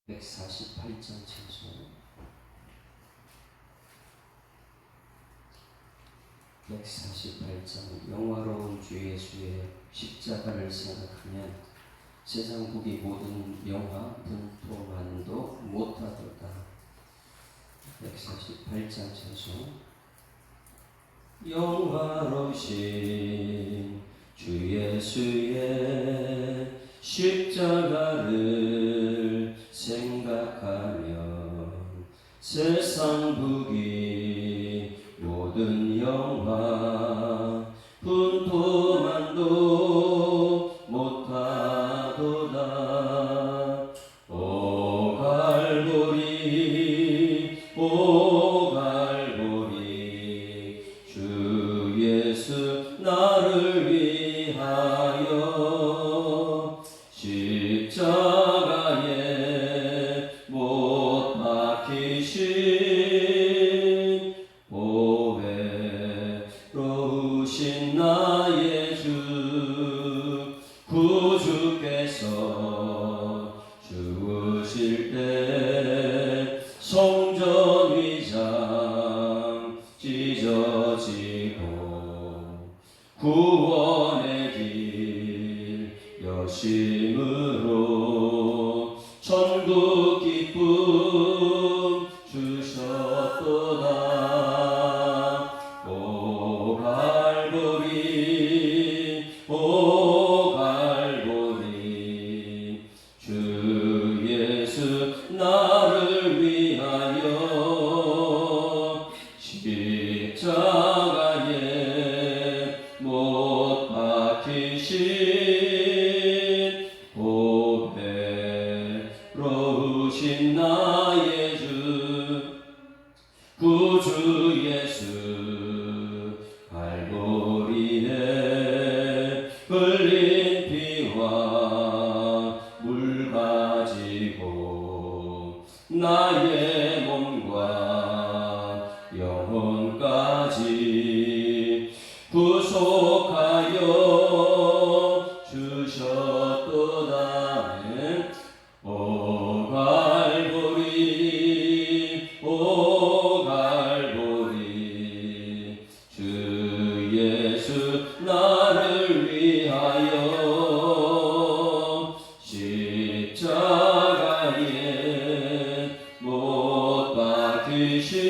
148장 찬송. 148장. 영화로운 주 예수의 십자가를 생각하면 세상 북이 모든 명화 분토만도 못하도다. 148장 찬송. 영화로우신 주 예수의 십자가를 생각하면 세상 북이 모든 영화 분토만도 못하도다. 오 갈보리 오 갈보리 주 예수 나를 위하여 십자가에 못 박히신 보배로우신 나의 주 구주께서 죽으실 때 성전 위장 찢어지고 구원의 길 여심으로 천국 기쁨 주셨도다. 오 갈보리 오 갈보리 주 예수 나를 위하여 십자가에 못 박히신 보배로우신 나의 주 구주 예수 갈보리에 흘린 피와 물 가지고 나의 몸과 영혼까지 구속하여 주셨도다. 오 갈보리 오 갈보리 주 예수 나를 위하여 십자가에 못 박히신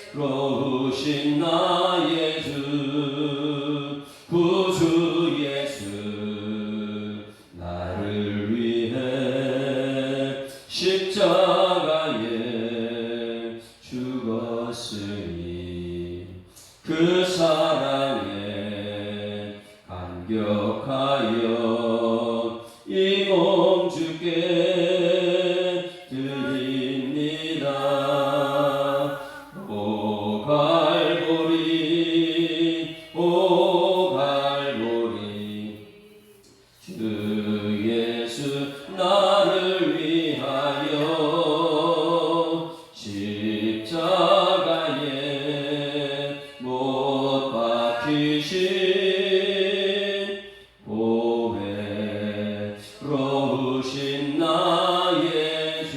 보배로우신 나의 주 구주 예수 나를 위해 십자가에 죽었으니 그 사랑에 감격하여 이 몸 주께 드립니다. 오 갈보리 오 갈보리 주 예수 나를 위하여 십자가에 못 박히신 보배로우신 나의 주.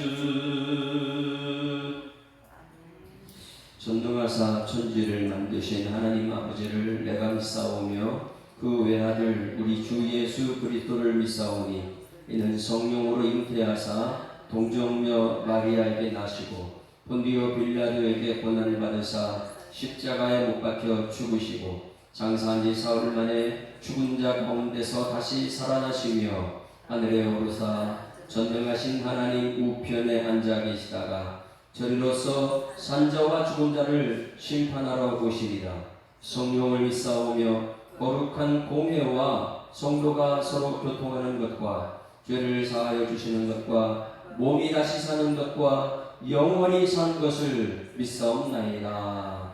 전능하사 천지를 만드신 하나님 아버지를 내가 믿사오며 그 외아들 우리 주 예수 그리스도를 믿사오니 이는 성령으로 잉태하사 동정녀 마리아에게 나시고 본디오 빌라도에게 고난을 받으사 십자가에 못 박혀 죽으시고 장사한 지 사흘 만에 죽은 자 가운데서 다시 살아나시며 하늘에 오르사 전능하신 하나님 우편에 앉아 계시다가 저리로서 산자와 죽은 자를 심판하러 오시리라. 성령을 믿사오며 거룩한 공회와 성도가 서로 교통하는 것과 죄를 사하여 주시는 것과 몸이 다시 사는 것과 영원히 산 것을 믿사옵나이다.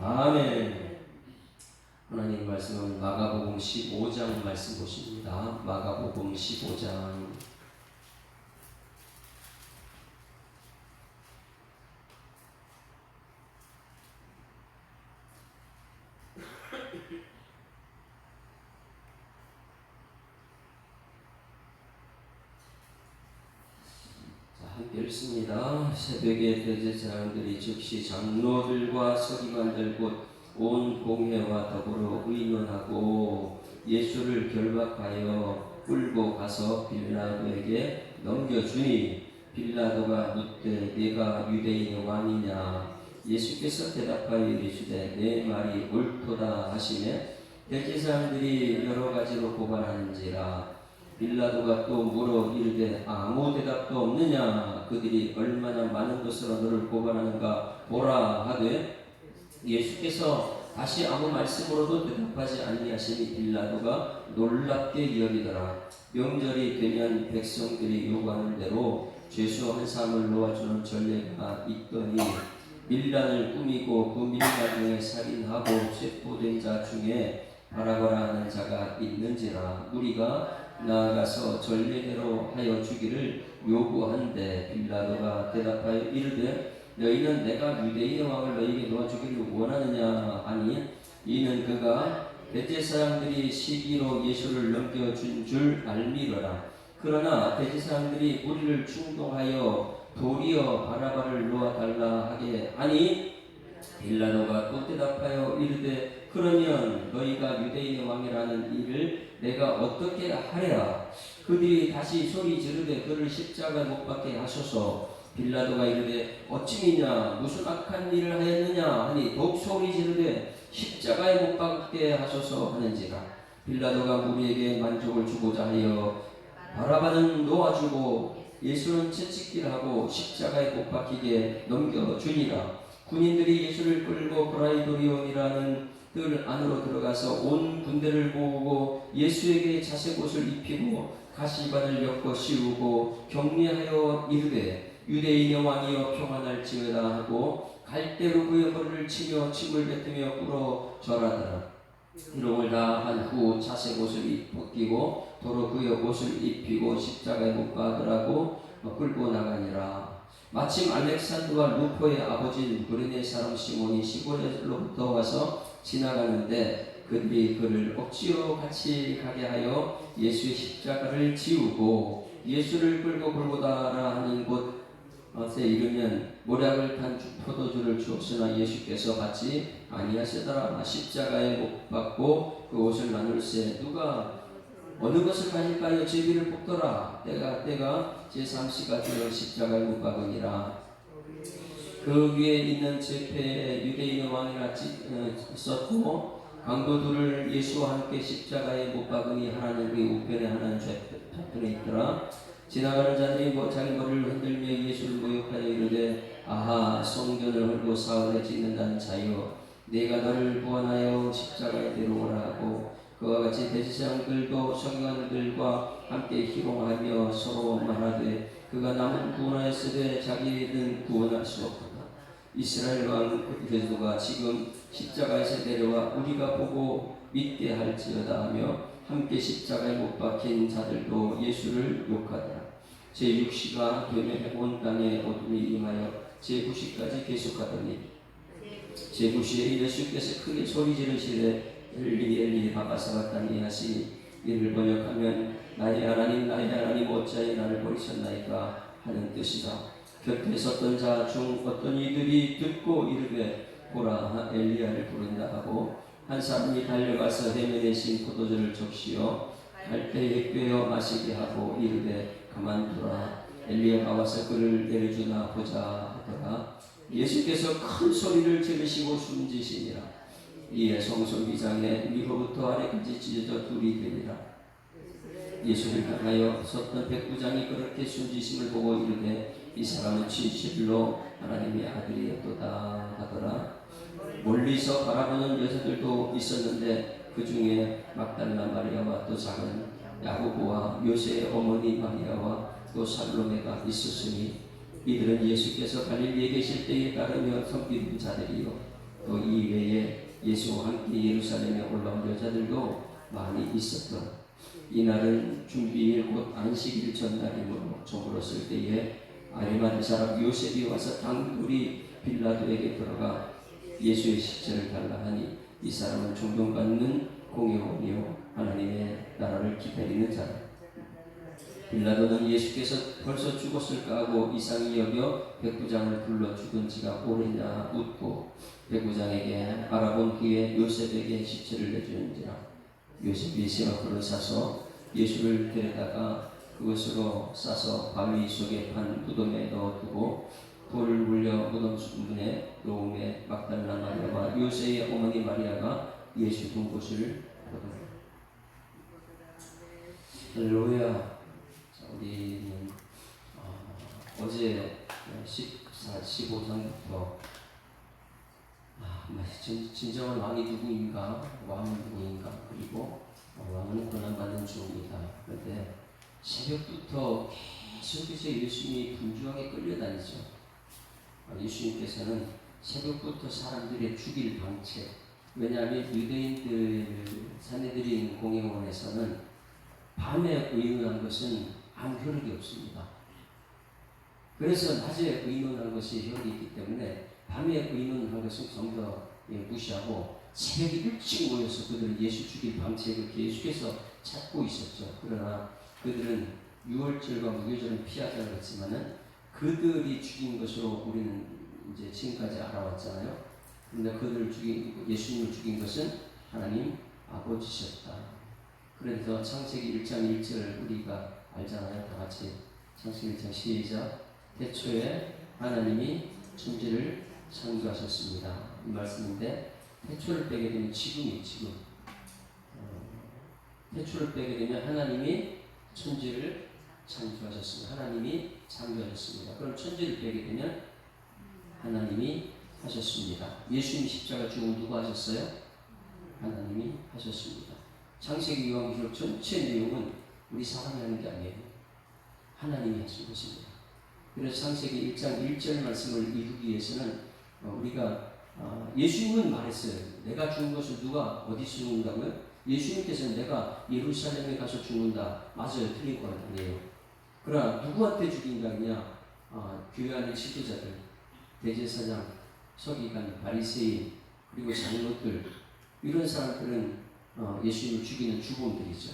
아멘. 하나님 말씀은 마가복음 15장 말씀 보십니다. 마가복음 15장. 함께 읽습니다. 새벽에 대제사장들이 즉시 장로들과 서기관들 곧 온 공회와 더불어 의논하고 예수를 결박하여 끌고 가서 빌라도에게 넘겨주니 빌라도가 묻되 네가 유대인의 왕이냐. 예수께서 대답하여 이르시되 내 말이 옳도다 하시매 대제사장들이 여러 가지로 고발하는지라. 빌라도가 또 물어 이르되 아무 대답도 없느냐. 그들이 얼마나 많은 것으로 너를 고발하는가 보라 하되 예수께서 다시 아무 말씀으로도 대답하지 아니하시니 빌라도가 놀랍게 여기더라. 명절이 되면 백성들이 요구하는 대로 죄수 한 사람을 놓아주는 전례가 있더니 밀란을 꾸미고 그 밀란 중에 살인하고 체포된 자 중에 바라거라 하는 자가 있는지라. 우리가 나아가서 전례대로 하여 주기를 요구한데 빌라도가 대답하여 이르되 너희는 내가 유대인의 왕을 너희에게 놓아주기를 원하느냐 하니 이는 그가 대제사장들이 시기로 예수를 넘겨준 줄 알미러라. 그러나 대제사장들이 우리를 충동하여 도리어 바라바를 놓아달라 하게 하니 빌라도가 또 대답하여 이르되 그러면 너희가 유대인의 왕이라는 일을 내가 어떻게 하랴. 그들이 다시 소리 지르되 그를 십자가에 못 박게 하소서. 빌라도가 이르되 어찌미냐 무슨 악한 일을 하였느냐 하니 더욱 소리 지르되 십자가에 못 박게 하소서 하는지라. 빌라도가 무리에게 만족을 주고자 하여 바라바는 놓아주고 예수는 채찍질하고 십자가에 못 박히게 넘겨주니라. 군인들이 예수를 끌고 브라이도리온이라는 뜰 안으로 들어가서 온 군대를 모으고 예수에게 자색옷을 입히고 가시관을 엮어 씌우고 격려하여 이르되 유대인의 왕이여 평안할지어다 하고 갈대로 그의 머리를 치며 침을 뱉으며 꿇어 절하더라. 이름을 다 한 후 자색옷을 벗기고 도로 그의 옷을 입히고 십자가에 못 박으라고 끌고 나가니라. 마침 알렉산드와 루포의 아버지인 구레네 사람 시몬이 시골로부터 와서 지나가는데 그들이 그를 억지로 같이 가게 하여 예수의 십자가를 지우고 예수를 끌고 골고다라 하는 곳에 이르면 모략을 탄 포도주를 주었으나 예수께서 받지 아니하시더라. 십자가에 못 박고 그 옷을 나눌세 누가 어느 것을 가질까요? 제비를 뽑더라. 때가 제3시가 되어 십자가에 못 박으니라. 그 위에 있는 제패에 유대인의 왕이라 썼고 강도들을 예수와 함께 십자가에 못 박으니 하나는 그 우편에 하나는 좌편에 있더라. 지나가는 자들이 자기 머리를 흔들며 예수를 모욕하여 이르되 아하 성전을 헐고 사흘에 짓는다는 자여 내가 너를 구원하여 십자가에 데려오라 하고 그와 같이 대제사장들도 서기관들과 함께 희롱하며 서로 말하되 그가 남은 구원하였으되 자기는 구원할 수 없도다. 이스라엘 왕 그리스도가 지금 십자가에서 내려와 우리가 보고 믿게 할지어다 하며 함께 십자가에 못 박힌 자들도 예수를 욕하더라. 제6시가 되면 온 땅에 어둠이 임하여 제9시까지 계속하더니 제9시에 예수께서 크게 소리 지르시되 엘리 엘리 라마 사박다니 하시니 이를 번역하면 나의 하나님 어찌하여 나를 버리셨나이까 하는 뜻이다. 곁에 섰던 자 중 어떤 이들이 듣고 이르되 보라 엘리야를 부른다 하고 한 사람이 달려가서 헤매내신 포도주를 적시어 갈대에 꿰어 마시게 하고 이르되 가만두라 엘리야가 와서 그를 내려주나 보자 하더라. 예수께서 큰 소리를 지르시고 숨지시니라. 이에 성소기장에 위로부터 아래까지 찢어져 둘이 되니라. 예수를 향하여 섰던 백부장이 그렇게 숨지심을 보고 이르되 이 사람은 진실로 하나님의 아들이었도다 하더라. 멀리서 바라보는 여자들도 있었는데 그 중에 막달라 마리아와 또 작은 야고보와 요새의 어머니 마리아와 또 살로메가 있었으니 이들은 예수께서 갈릴리에 계실 때에 따르며 섬기는 자들이요 또 이외에 예수와 함께 예루살렘에 올라온 여자들도 많이 있었다. 이날은 준비일 곧 안식일 전날이므로 저물었을 때에 아리마대 사람 요셉이 와서 단둘이 빌라도에게 들어가 예수의 십자를 달라 하니 이 사람은 존경받는 공의원이요 하나님의 나라를 기다리는 자라. 빌라도는 예수께서 벌써 죽었을까 하고 이상히 여겨 백부장을 불러 죽은 지가 오래냐 묻고 백부장에게 알아본 후에 요셉에게 시체를 내주는지라. 요셉이 세마포를 사서 예수를 데려다가 그것으로 싸서 바위 속에 판 무덤에 넣어두고 돌을 물려 무덤 문에 놓음에 막달라 마리아와 요셉의 어머니 마리아가 예수 둔 곳을 보더라. 할렐루야. 우리는 어제 15장부터 진정한 왕이 누구인가, 왕은 누구인가, 그리고 왕은 고난받는 주입니다. 그런데 새벽부터 계속해서 예수님이 분주하게 끌려다니죠. 예수님께서는 새벽부터 사람들의 죽일 방책, 왜냐하면 유대인들 산헤드린 공회원에서는 밤에 의논한 것은 아무 효력이 없습니다. 그래서 낮에 의논한 것이 효력이 있기 때문에 밤에 의논한 것은 전부 다 무시하고 새벽에 일찍 모여서 그들은 예수 죽일 방책을 계속해서 찾고 있었죠. 그러나 그들은 유월절과 무교절은 피하자고 했지만은 그들이 죽인 것으로 우리는 이제 지금까지 알아왔잖아요. 그런데 그들을 예수님을 죽인 것은 하나님 아버지셨다. 그래서 창세기 1장 1절 우리가 알잖아요. 다 같이 창세기 1장 시작. 태초에 하나님이 천지를 창조하셨습니다. 이 말씀인데 태초를 빼게 되면 지금 태초를 빼게 되면 하나님이 천지를 창조하셨습니다. 하나님이 창조하셨습니다. 그럼 천지를 빼게 되면 하나님이 하셨습니다. 예수님 십자가 죽음을 누가 하셨어요? 하나님이 하셨습니다. 창세기 요한계시록 전체 내용은 우리 사람이 하는 게 아니에요. 하나님이 하신 것입니다. 그래서 창세기 1장 1절 말씀을 이루기 위해서는 우리가 예수님은 말했어요. 내가 죽은 것을 누가 어디서 죽는다고요? 예수님께서는 내가 예루살렘에 가서 죽는다. 맞아요. 틀린 건 아니에요. 그러나 누구한테 죽인다 하냐? 교회 안의 지도자들, 대제사장, 서기관, 바리새인, 그리고 장로들, 이런 사람들은 예수님을 죽이는 주범들이죠.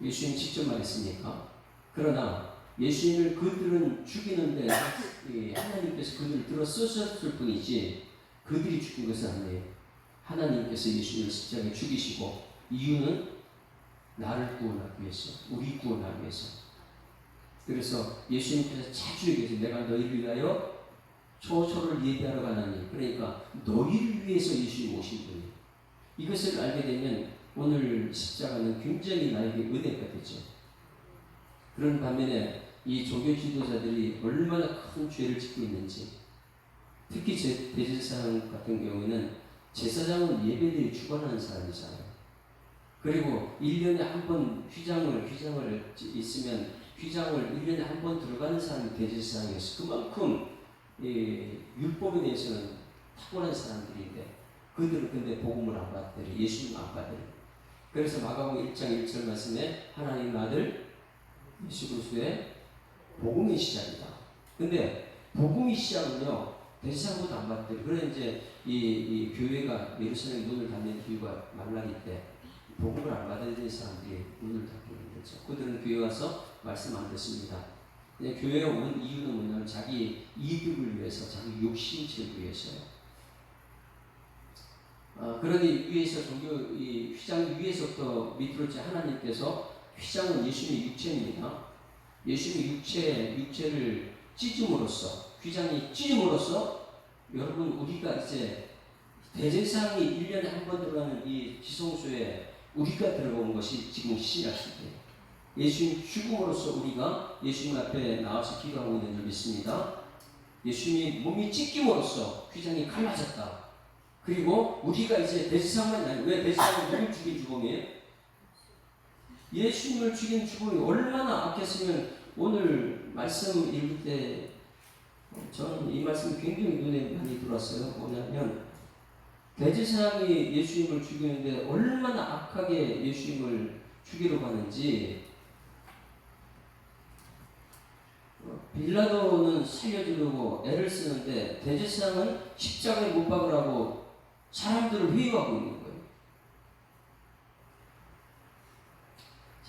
예수님 직접 말했으니까. 그러나 예수님을 그들은 죽이는데 하나님께서 그들을 들어 쓰셨을 뿐이지 그들이 죽인 것은 아니에요. 하나님께서 예수님을 십자가에 죽이시고 이유는 나를 구원하기 위해서, 우리 구원하기 위해서. 그래서 예수님께서 자주 얘기해서 내가 너희를 위하여 초소를 예비하러 가나니, 그러니까 너희를 위해서 예수님이 오신 분이에요. 이것을 알게 되면 오늘 십자가는 굉장히 나에게 은혜가 되죠. 그런 반면에 이 종교 지도자들이 얼마나 큰 죄를 짓고 있는지, 특히 대제사장 같은 경우에는 제사장은 예배드리 주관하는 사람이잖아요. 그리고 1년에 한 번 휘장을 있으면 휘장을 1년에 한 번 들어가는 사람이 대제사장이었어요. 그만큼 율법에 대해서는 탁월한 사람들인데 그들은 근데 복음을 안 받더래. 예수님 안 받더래. 그래서 마가복음 1장 1절 말씀에 하나님 아들 예수 그리스도의 복음이 시작이다. 근데 복음이 시작은요 대제사장보다 안 받더래. 그래 이제 이 교회가 예루살렘 문을 닫는 이유가 말라기 때 복음을 안 받아야 되는 사람들이 문을 닫게 된 거죠. 그들은 교회 와서 말씀 안 듣습니다. 교회에 온 이유는 뭐냐면 자기 이득을 위해서, 자기 욕심 채우기 위해서요. 그러기 위해서 이 휘장 위에서부터 밑으로 하나님께서 휘장은 예수님의 육체입니다. 예수님의 육체를 찢음으로써, 휘장이 찢음으로써 여러분 우리가 이제 대제사장이 1년에 한 번 들어가는 이 지성소에 우리가 들어온 것이 지금 신약 시대예요. 예수님 죽음으로써 우리가 예수님 앞에 나와서 기도하고 있는 줄 믿습니다. 예수님이 몸이 찢김으로써 휘장이 갈라졌다. 그리고 우리가 이제 대제사장만 아니고, 왜 대제사장은 누굴 죽인 주범이에요? 예수님을 죽인 주범이 얼마나 악했으면 오늘 말씀 읽을 때 저는 이 말씀이 굉장히 눈에 많이 들어왔어요. 뭐냐면 대제사장이 예수님을 죽이는데 얼마나 악하게 예수님을 죽이러 가는지, 빌라도는 살려주려고 애를 쓰는데 대제사장은 십자가에 못 박으라고 사람들을 회유하고 있는 거예요.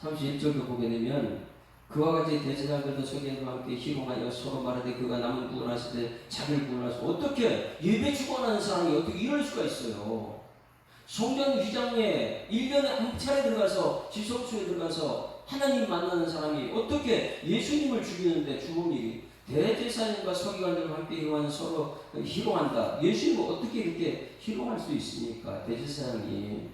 31절도 보게 되면 그와 같이 대제사장들도 서기관들과 함께 희롱하여 서로 말하되 그가 남은 구원하시되 자기를 구원하시고 어떻게 예배 주관하는 사람이 어떻게 이럴 수가 있어요. 성전 휘장에 1년에 한 차례 들어가서 지성소에 들어가서 하나님 만나는 사람이 어떻게 예수님을 죽이는데 죽은 일이 대제사장과 서기관들과 함께 희롱하는 서로 희롱한다. 예수님을 어떻게 이렇게 희롱할 수 있습니까? 대제사장이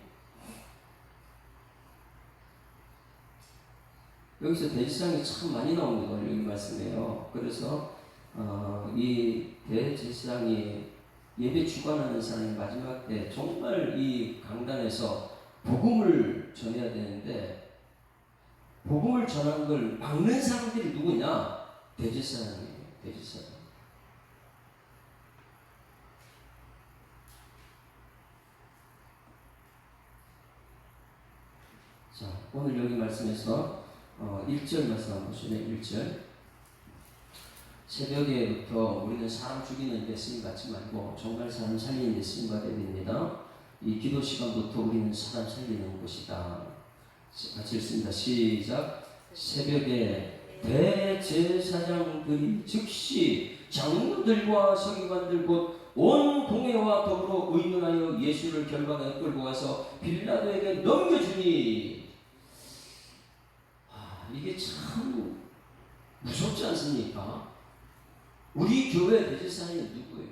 여기서 대제사장이 참 많이 나오는 걸 여기 말씀해요. 그래서 이 대제사장이 예배 주관하는 사람이 마지막 때 정말 이 강단에서 복음을 전해야 되는데 복음을 전하는 걸 막는 사람들이 누구냐? 대제사장이에요. 대제사장. 자, 오늘 여기 말씀에서 1절 말씀 한번 보시면 1절 새벽에부터 우리는 사람 죽이는 데 쓰임받지 말고 정말 사람 살리는 데 쓰임받아야 됩니다. 이 기도 시간부터 우리는 사람 살리는 곳이다. 같이 읽습니다. 시작. 새벽에 대제사장들이 즉시 장로들과 서기관들 곧 온 공회와 더불어 의논하여 예수를 결박하여 끌고 가서 빌라도에게 넘겨주니 이게 참 무섭지 않습니까? 우리 교회 대제사장이 누구예요?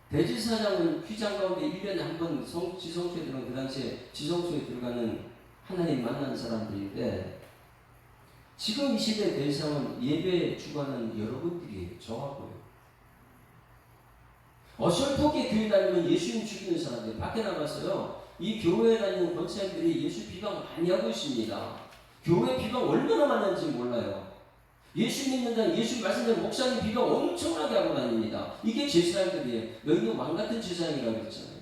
대제사장은 휘장 가운데 1년에 한 번 지성소에 들어가는 그 당시에 지성소에 들어가는 하나님 만나는 사람들인데 지금 이 시대 대제사장은 예배 주관하는 여러분들이에요. 저하고요. 어설프게 교회 다니면 예수님 죽이는 사람들 밖에 나가서요. 이 교회에 다니는 권사님들이 예수 비방 많이 하고 있습니다. 교회 비방 얼마나 많은지 몰라요. 예수 믿는 자, 예수 말씀대로 목사님 비방 엄청나게 하고 다닙니다. 이게 제사장들이에요. 여기는 왕같은 제사장이라고 그랬잖아요.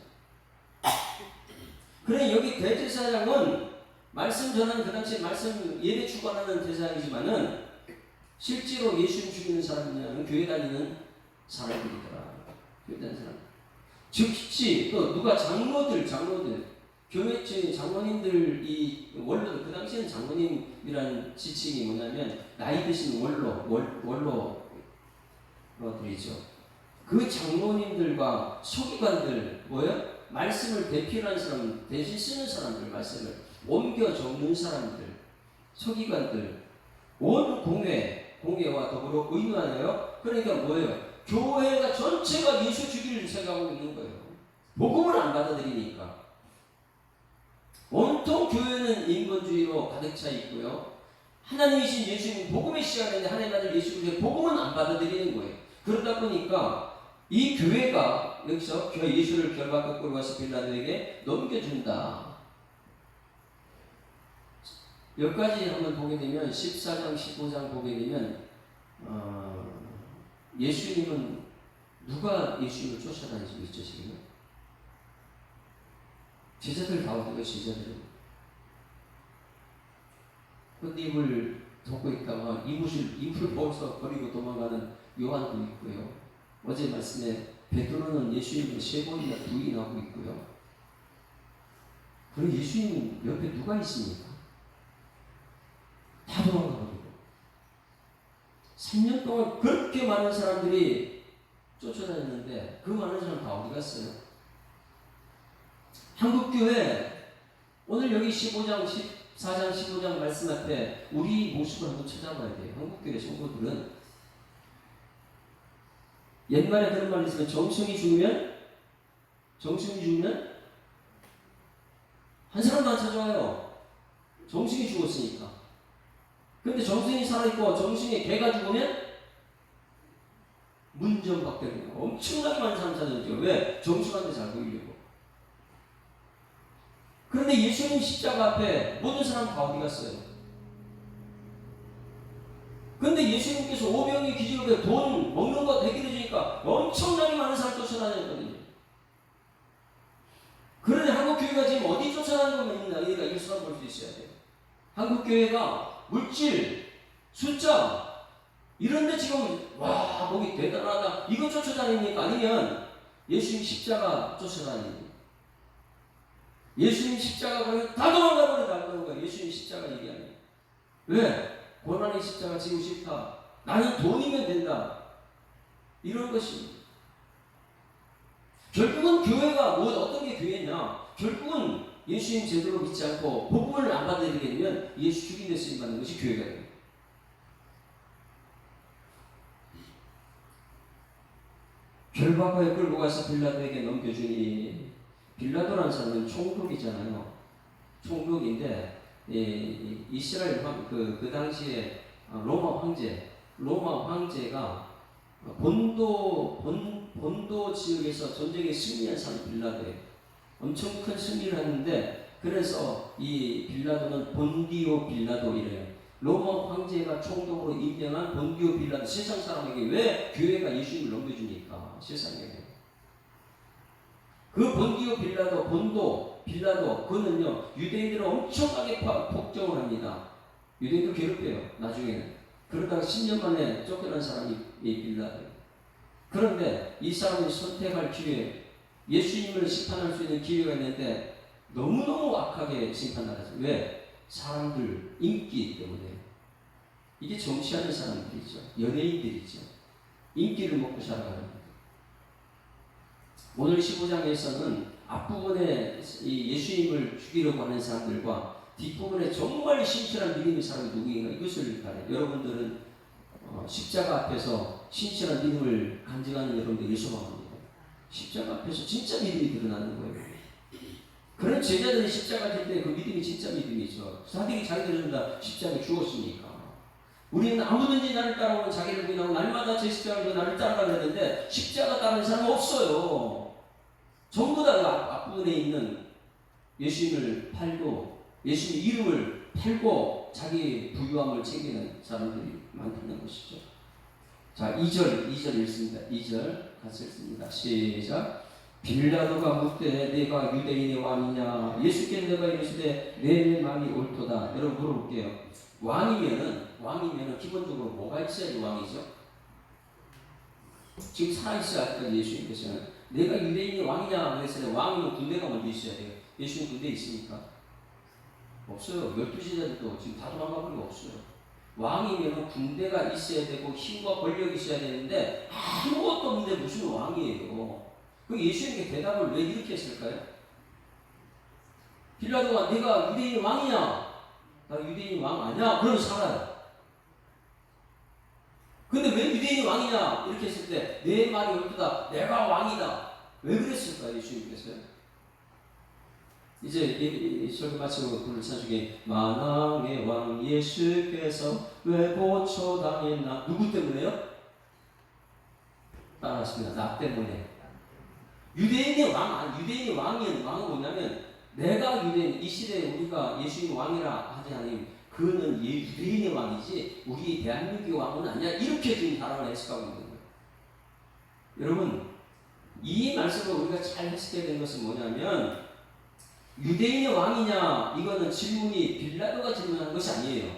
그래 여기 대제사장은 말씀 전하는 그 당시에 말씀 예배 주관하는 제사장이지만은 실제로 예수님 죽이는 사람이냐는 교회 다니는 사람들이더라. 교회 다니는 사람. 즉시 또 누가 장로들 교회 장로님들이 원로 그 당시에는 장로님이라는 지칭이 뭐냐면 나이 드신 원로들이죠. 그 장로님들과 서기관들 뭐예요? 말씀을 대필하는 사람 대신 쓰는 사람들 말씀을 옮겨 적는 사람들 서기관들 온 공회와 더불어 의논하여 그러니까 뭐예요? 교회가 전체가 예수 죽이를 생각하고 있는 거예요. 복음을 안 받아들이니까. 온통 교회는 인본주의로 가득 차 있고요. 하나님이신 예수님 복음의 시간인데 하나님 아들 예수 그리스도의 복음은 안 받아들이는 거예요. 그러다 보니까 이 교회가 여기서 예수를 결박하고 끌고 와서 빌라도에게 넘겨준다. 여기까지 한번 보게 되면 14장 15장 보게 되면 예수님은 누가 예수님을 쫓아다니고 있죠 지금? 제자들 다 어디가 제자들은 헛입을 덮고 있다가 이불 벗어 버리고 도망가는 요한도 있고요. 어제 말씀에 베드로는 예수님을 3번이나 부인하고 있고요. 그리고 예수님 옆에 누가 있습니까? 다 도망가 버리고 3년 동안 그렇게 많은 사람들이 쫓아다녔는데 그 많은 사람 다 어디 갔어요? 한국교회 오늘 여기 15장 14장 15장 말씀 앞에 우리 모습을 한번 찾아봐야 돼요. 한국교회 성도들은 옛말에 그런 말이 있으면 정승이 죽으면 한 사람도 안 찾아와요. 정승이 죽었으니까. 근데 정승이 살아있고 정승의 개가 죽으면 문전박대로 엄청나게 많은 사람 찾아오죠. 왜? 정승한테 잘 보이려고. 그런데 예수님 십자가 앞에 모든 사람 다 어디 갔어요? 근데 예수님께서 오병이 기적에 돈 먹는 거 해결해 주니까 엄청나게 많은 사람 쫓아다녔거든요. 그런데 한국교회가 지금 어디 쫓아다니는 거면 우리가 일수만 볼 수 있어야 돼요. 한국교회가 물질, 숫자 이런 데 지금 와 거기 대단하다 이거 쫓아다니니까 아니면 예수님 십자가 쫓아다니니 예수님 십자가 그러면 다 도망가버려 나가는 거야. 예수님 십자가 얘기하는 왜? 고난의 십자가 지고 싶다. 나는 돈이면 된다. 이런 것이 결국은 교회가 어떤 게 교회냐? 결국은 예수님 제대로 믿지 않고 복음을 안 받아들이게 되면 예수 죽인 데 쓰임 받는 것이 교회가 됩니다. 결박하여 끌고 가서 빌라도에게 넘겨주니, 빌라도라는 사람은 총독이잖아요. 총독인데 이스라엘 그 당시에 로마 황제가 본도 지역에서 전쟁에 승리한 사람 빌라도예요. 엄청 큰 승리를 했는데, 그래서 이 빌라도는 본디오 빌라도 이래요. 로마 황제가 총독으로 임명한 본디오 빌라도. 세상 사람에게 왜 교회가 예수님을 넘겨주니까 세상에. 그 본디오 빌라도, 빌라도, 그는요 유대인들을 엄청나게 폭정을 합니다. 유대인들 괴롭혀요 나중에는. 그러다가 10년 만에 쫓겨난 사람이 빌라도예요. 그런데 이 사람이 선택할 기회, 예수님을 심판할 수 있는 기회가 있는데 너무너무 악하게 심판하죠. 왜? 사람들 인기 때문에. 이게 정치하는 사람들이죠. 연예인들이죠. 인기를 먹고 살아가는 거예요. 오늘 15장에서는 앞부분에 이 예수님을 죽이려고 하는 사람들과 뒷부분에 정말 신실한 믿음의 사람이 누구인가, 이것을 말해요. 여러분들은 십자가 앞에서 신실한 믿음을 간증하는 여러분들이 소망합니다. 십자가 앞에서 진짜 믿음이 드러나는 거예요. 그런 제자들이 십자가 질 때 그 믿음이 진짜 믿음이죠. 자기들은 다 십자가에 죽었으니까. 우리는 아무든지 나를 따라오는 자기를 부인하고 날마다 제 십자가로 나를 따라가야 되는데, 십자가 따르는 사람은 없어요. 전부 다 앞부분에 있는 예수님을 팔고, 예수님 이름을 팔고 자기 부유함을 챙기는 사람들이 많다는 것이죠. 자, 2절 읽습니다. 2절 같이 읽습니다. 시작. 빌라도가 묻되 내가 유대인의 왕이냐? 예수께 내가 이르시되 내 말이 옳도다. 여러분 물어볼게요. 왕이면은 기본적으로 뭐가 있어야지 왕이죠? 지금 살아있어야 아직까지 예수님께서는 내가 유대인의 왕이냐 그랬을 때, 왕이면 군대가 먼저 있어야 돼요. 예수님 군대에 있습니까? 없어요. 12제자들도 지금 다 도망가버리고 없어요. 왕이면 군대가 있어야 되고 힘과 권력이 있어야 되는데 아무것도 없는데 무슨 왕이에요? 그 예수님께 대답을 왜 이렇게 했을까요? 빌라도가 내가 유대인의 왕이냐? 나 유대인의 왕 아니야? 그럼 살아요. 근데 왜 유대인의 왕이냐? 이렇게 했을 때 내 말이 옳다. 내가 왕이다. 왜 그랬을까요? 예수님께서요? 이제 설교 마치고 부를 찬송에 만왕의 왕 예수께서 왜 고초당했나? 누구 때문에요? 따라하십니다. 나 때문에. 유대인의 왕은 뭐냐면, 내가 유대인, 이 시대에 우리가 예수님 왕이라 하지 않으면 그는 유대인의 왕이지 우리 대한민국의 왕은 아니야. 이렇게 지금 사람을 해석하고 있는 거예요. 여러분, 이 말씀을 우리가 잘 해석해야 되는 것은 뭐냐면, 유대인의 왕이냐, 이거는 질문이 빌라도가 질문하는 것이 아니에요.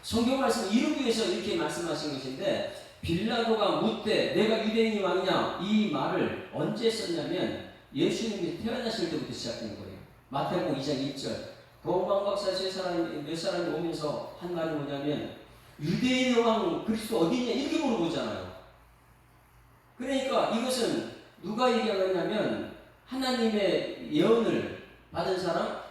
성경 말씀을 이루기 위해서 이렇게 말씀하신 것인데, 빌라도가 묻되 내가 유대인의 왕이냐, 이 말을 언제 썼냐면 예수님이 태어나실 때부터 시작된 거예요. 마태복음 2장 1절. 동방박사 몇 사람이 오면서 한 말이 뭐냐면, 유대인의 왕 그리스도 어디 있냐 이렇게 물어보잖아요. 그러니까 이것은 누가 얘기하냐면, 하나님의 예언을 받은 사람,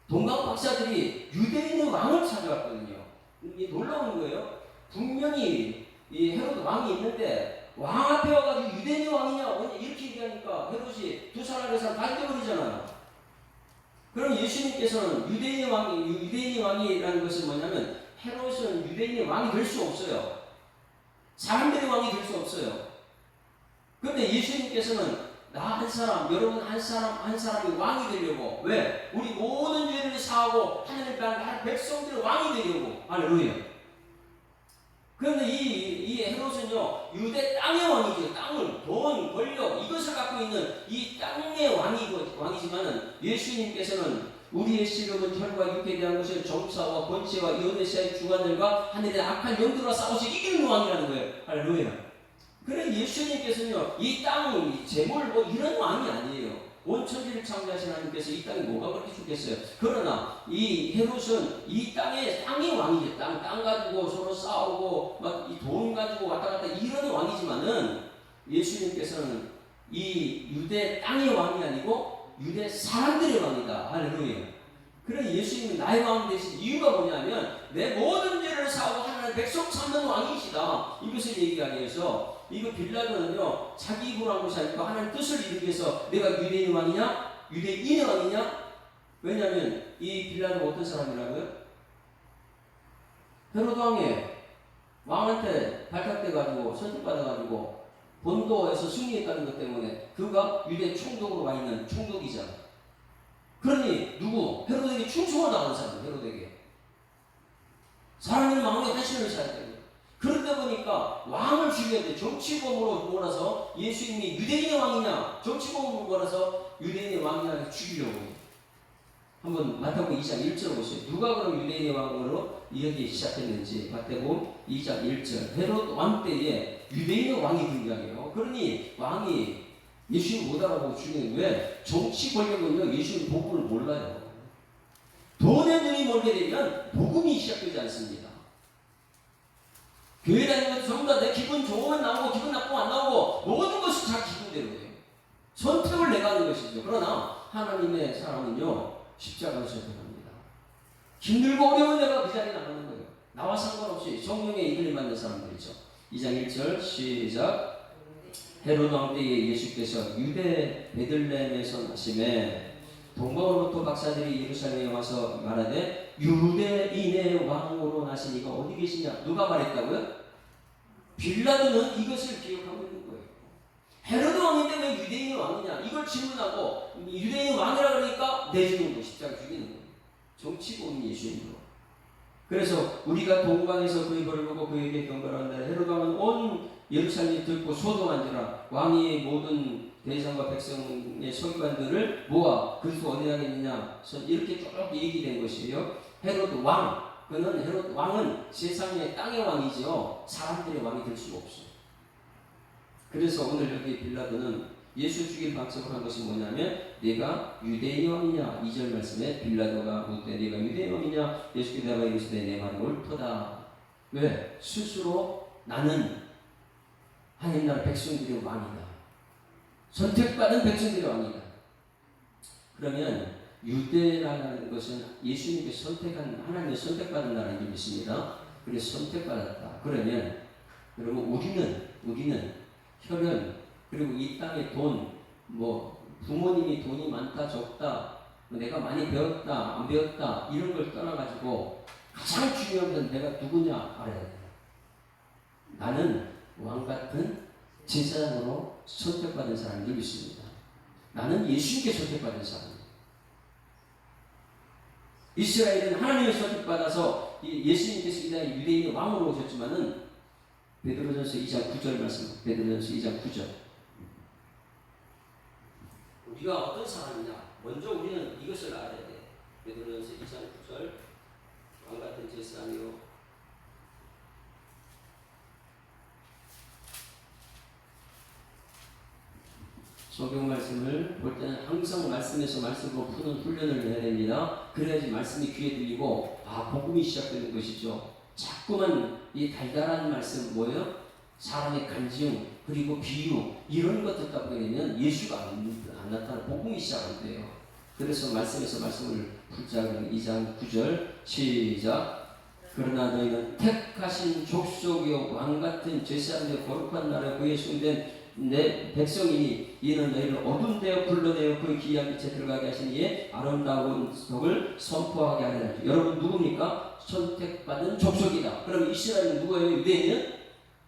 동방박사들이 유대인의 왕을 찾아왔거든요. 이게 놀라운 거예요. 분명히 이 헤로드 왕이 있는데 왕 앞에 와가지고 유대인의 왕이냐 이렇게 얘기하니까 헤롯이 두 사람의 사람 다 죽여버리잖아요. 그럼 예수님께서는 유대인의 왕이라는 것은 뭐냐면, 헤롯은 유대인의 왕이 될 수 없어요. 사람들의 왕이 될 수 없어요. 그런데 예수님께서는 나 한 사람, 여러분 한 사람이 왕이 되려고. 왜? 우리 모든 죄를 사하고 하나님 나라의 백성들의 왕이 되려고. 할렐루야. 그런데 이 헤롯은요, 유대 땅의 왕이죠. 돈, 권력, 이것을 갖고 있는 이 땅의 왕이지만은, 예수님께서는 우리의 씨름은 혈과 육에 대한 것을 정사와 권세와 연회사의 주관들과 하늘의 악한 영들과 싸우시 이기는 왕이라는 거예요. 할렐루야. 그래, 예수님께서는요, 이 땅, 이 재물, 이런 왕이 아니에요. 온 천지를 창조하신 하나님께서 이 땅에 뭐가 그렇게 좋겠어요? 그러나 이 헤롯은 이 땅의 왕이죠. 땅 가지고 서로 싸우고 막 이 돈 가지고 왔다 갔다 이런 왕이지만은 예수님께서는 이 유대 땅의 왕이 아니고 유대 사람들의 왕이다. 할렐루야. 그래 예수님은 나의 왕 되신 이유가 뭐냐면 내 모든 죄를 사하고 하나님 백성 찾는 왕이시다. 이것을 얘기하기 위해서 이거 빌라도는요 자기 입으로 한 것이 아니고 하나님 뜻을 이루기 위해서 내가 유대인 왕이냐 유대인의 왕이냐. 왜냐하면 이 빌라도가 어떤 사람이라고요? 헤로드 왕한테 발탁돼가지고 선택받아가지고 본도에서 승리했다는 것 때문에 그가 유대 총독으로 와 있는 총독이잖아. 그러니 누구? 헤로데에게 충성을 당하는 사람. 헤로데에게 사랑하는 마음에 헌신을 해야 돼요. 그러다 보니까 왕을 죽여야 돼. 정치범으로 몰아서 예수님이 유대인의 왕이냐 정치범으로 몰아서 유대인의 왕이냐 죽이려고 해요. 한번 마태복음 2장 1절 보세요. 누가 그럼 유대인의 왕으로 이야기 시작했는지 마태복음 2장 1절. 헤롯 왕 때에 유대인의 왕이 등장해요. 그러니 왕이 예수님 못 알아보고 죽이는 왜? 정치 권력은요 예수님 복음을 몰라요. 돈의 눈이 멀게 되면 복음이 시작되지 않습니다. 교회 다니는 것도 전부 다 내 기분 좋으면 나오고 기분 나쁘면 안 나오고 모든 것이 자기 기분대로 해요. 선택을 내가 하는 것이죠. 그러나 하나님의 사람은요 십자가를 선택합니다. 힘들고 어려운 내가 그 자리에 나가는 거예요. 나와 상관없이 성령의 이끌림 받는 사람들이죠. 2장 1절 시작. 헤롯 왕 때에 예수께서 유대 베들레헴에서 나심에 동방으로부터 박사들이 예루살렘에 와서 말하되 유대인의 왕으로 나시니가 어디 계시냐. 누가 말했다고요? 빌라도는 이것을 기억하고 있는 거예요. 헤롯 왕인데 왜 유대인의 왕이냐 이걸 질문하고 유대인의 왕이라 그러니까 내주는 거 십자가 죽이는 거예요. 정치범인 예수님으로. 그래서 우리가 동방에서 그의 벌을 보고 그에게 경배한다. 헤롯 왕은 온 예루살렘이 듣고 소동한지라 왕의 모든 대장과 백성의 서기관들을 모아 그리스도 어디 나겠느냐 이렇게 쭉 얘기된 것이에요. 헤롯 왕, 그는 헤롯 왕은 세상의 땅의 왕이죠. 사람들의 왕이 될 수가 없어요. 그래서 오늘 여기 빌라도는 예수 죽일 방법을 한 것이 뭐냐면 내가 유대인 왕이냐 2절 말씀에 빌라도가 묻되 내가 유대인 왕이냐 예수께서 대답하여 이르시되 내 말이 옳도다. 왜? 스스로 나는 하나님 나라 백성들의 왕이다. 선택받은 백성들의 왕이다. 그러면 유대라는 것은 예수님께서 선택한 하나님의 선택받은 나라인 믿습니다. 그래서 선택받았다. 그러면 여러분 우리는 혈연 그리고 이 땅의 돈 부모님이 돈이 많다 적다 내가 많이 배웠다 안 배웠다 이런 걸 떠나가지고 가장 중요한 건 내가 누구냐 알아야 돼요. 나는 왕같은 제사장으로 선택받은 사람을 믿습니다. 나는 예수님께 선택받은 사람입니다. 이스라엘은 하나님의 선택받아서 예수님께서 이 땅에 유대인의 왕으로 오셨지만은 베드로전서 2장 9절 말씀 베드로전서 2장 9절 우리가 어떤 사람이냐 먼저 우리는 이것을 알아야 돼. 베드로전서 2장 9절 왕같은 제사장이요 성경 말씀을 볼 때는 항상 말씀에서 말씀으로 푸는 훈련을 해야 됩니다. 그래야지 말씀이 귀에 들리고 복음이 시작되는 것이죠. 자꾸만 이 달달한 말씀 뭐예요? 사람의 간증 그리고 비유 이런 것 듣다 보게 되면 예수가 안 나타나 복음이 시작 안 돼요. 그래서 말씀에서 말씀을 붙잡은 2장 9절 시작. 그러나 너희는 택하신 족속이요 왕같은 제사장의 거룩한 나라 그의 손된 내 백성이니 이는 너희를 어두운 데에 불러내어 그 기이한 빛에 들어가게 하신 이의 아름다운 덕을 선포하게 하리라. 여러분 누굽니까? 선택받은 족속이다. 그럼 이스라엘은 누구예요? 유대인은?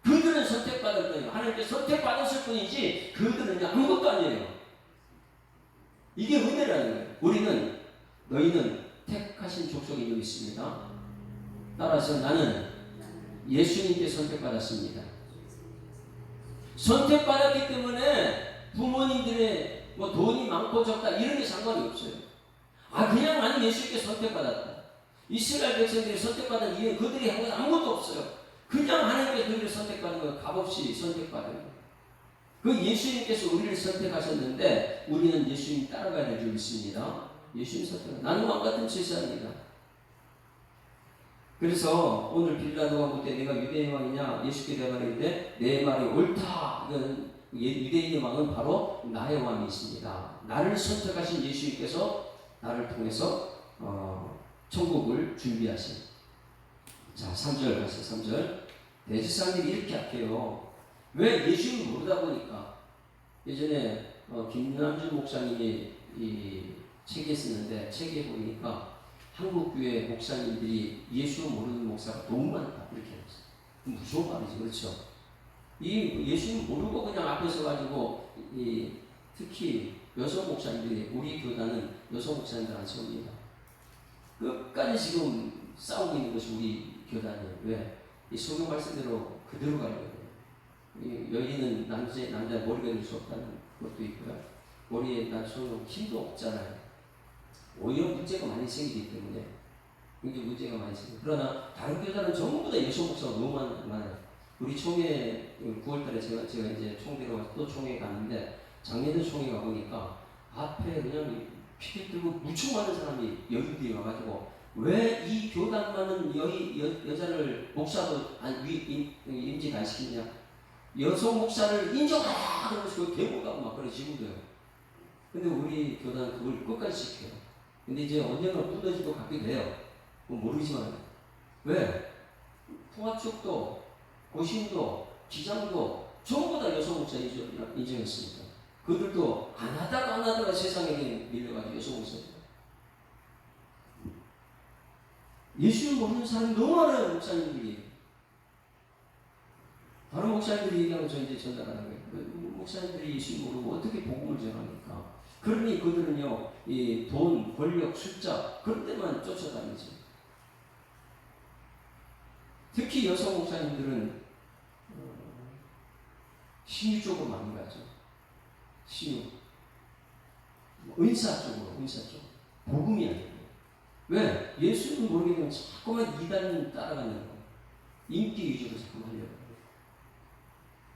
그들은 선택받을 거예요. 하나님께서 선택받았을 뿐이지 그들은 아무것도 아니에요. 이게 은혜라는 거예요. 너희는 택하신 족속임을 믿습니다. 따라서 나는 예수님께 선택받았습니다. 선택받았기 때문에 부모님들의 돈이 많고 적다 이런 게 상관이 없어요. 그냥 나는 예수님께 선택받았다. 이스라엘 백성들이 선택받은 이유는 그들이 한 건 아무것도 없어요. 그냥 하나님께서 그들을 선택받은 건 값없이 선택받은 거예요. 그 예수님께서 우리를 선택하셨는데 우리는 예수님 따라가야 될 줄 믿습니다. 예수님 선택. 나는 왕같은 제사장이다. 그래서 오늘 빌라도가 볼 때 내가 유대인 왕이냐 예수께 대답하는데 내 말이 옳다. 유대인의 왕은 바로 나의 왕이십니다. 나를 선택하신 예수님께서 나를 통해서 천국을 준비하신. 자, 3절 가서 3절. 대제사장들이 이렇게 할게요. 왜 예수님을 모르다 보니까 예전에 김남준 목사님이 이 책에 쓰는데 책에 보니까 한국교회 목사님들이 예수 모르는 목사가 너무 많다 이렇게 했어요. 무서운 말이지, 그렇죠? 이 예수님 모르고 그냥 앞에 서가지고 특히 여성 목사님들이 우리 교단은 여성 목사님들 안 세웁니다. 끝까지 지금 싸우고 있는 것이 우리 교단이에요. 왜? 이 성경 말씀대로 그대로 가려고. 여인은 남자 머리가 될 수 없다는 것도 있고요. 머리에 나처럼 힘도 없잖아요. 오히려 문제가 많이 생기기 때문에 굉장히 문제가 많이 생겨요. 그러나 다른 교단은 전부 다 여성 목사가 너무 많아요. 우리 총회 9월달에 제가 이제 총대로 가서 또 총회 가는데 작년에 총회 가보니까 앞에 그냥 피켓 들고 무척 많은 사람이 여인들이 와가지고 왜 이 교단만은 여자를 목사도 임직 안 시키냐? 여성 목사를 인정하라! 그러면서 그 대목하고 막 그런 지구도요. 근데 우리 교단은 그걸 끝까지 지켜요. 근데 이제 언젠가 무너지고 갖게 돼요. 모르지만. 왜? 풍화 쪽도, 고신도, 기장도 전부 다 여성 목사 인정했습니다. 그들도 안 하다가 세상에 밀려가지고 여성 목사입니다. 예수를 모르는 사람이 너무 많아요, 목사님들이. 다른 목사님들이 얘기하면 저 이제 전달하는 거예요. 목사님들이 예수 모르고 어떻게 복음을 전합니까? 그러니 그들은요, 이 돈, 권력, 숫자 그런 데만 쫓아다니죠. 특히 여성 목사님들은 신유 쪽으로 많이 가죠. 신유, 은사 쪽으로. 복음이 아니에요. 왜? 예수를 모르게 되면 자꾸만 이단 따라가는 거예요. 인기 위주로 자꾸 하려고.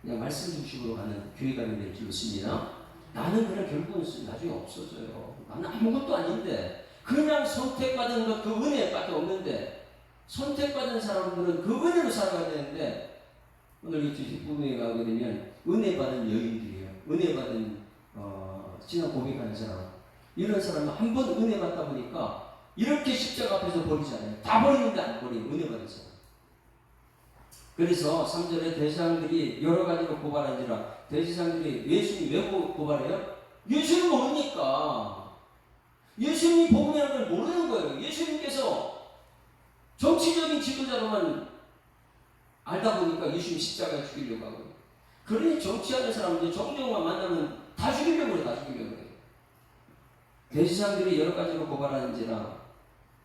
그냥 말씀 중심으로 가는 교회가 될 줄 믿습니다. 나는 그냥 결국은 나중에 없어져요. 나는 아무것도 아닌데 그냥 선택받은 것 그 은혜밖에 없는데 선택받은 사람들은 그 은혜로 살아가야 되는데 오늘 이 뒷부분에 가게 되면 은혜 받은 여인들이에요. 은혜 받은 신앙 고백하는 사람. 이런 사람은 한 번 은혜 받다 보니까 이렇게 십자가 앞에서 버리잖아요. 다 버리는데 안 버리는 은혜 받은 사람. 그래서 3절에 대제사장들이 여러 가지로 고발한지라. 대제사장들이 예수님 왜 고발해요? 예수님 모르니까. 예수님이 복음이라는 걸 모르는 거예요. 예수님께서 정치적인 지도자로만 알다 보니까 예수님 십자가에 죽이려고 하고. 그러니 정치하는 사람들 정정만 만나면 다 죽이려고 해요. 대제사장들이 여러 가지로 고발하는지라.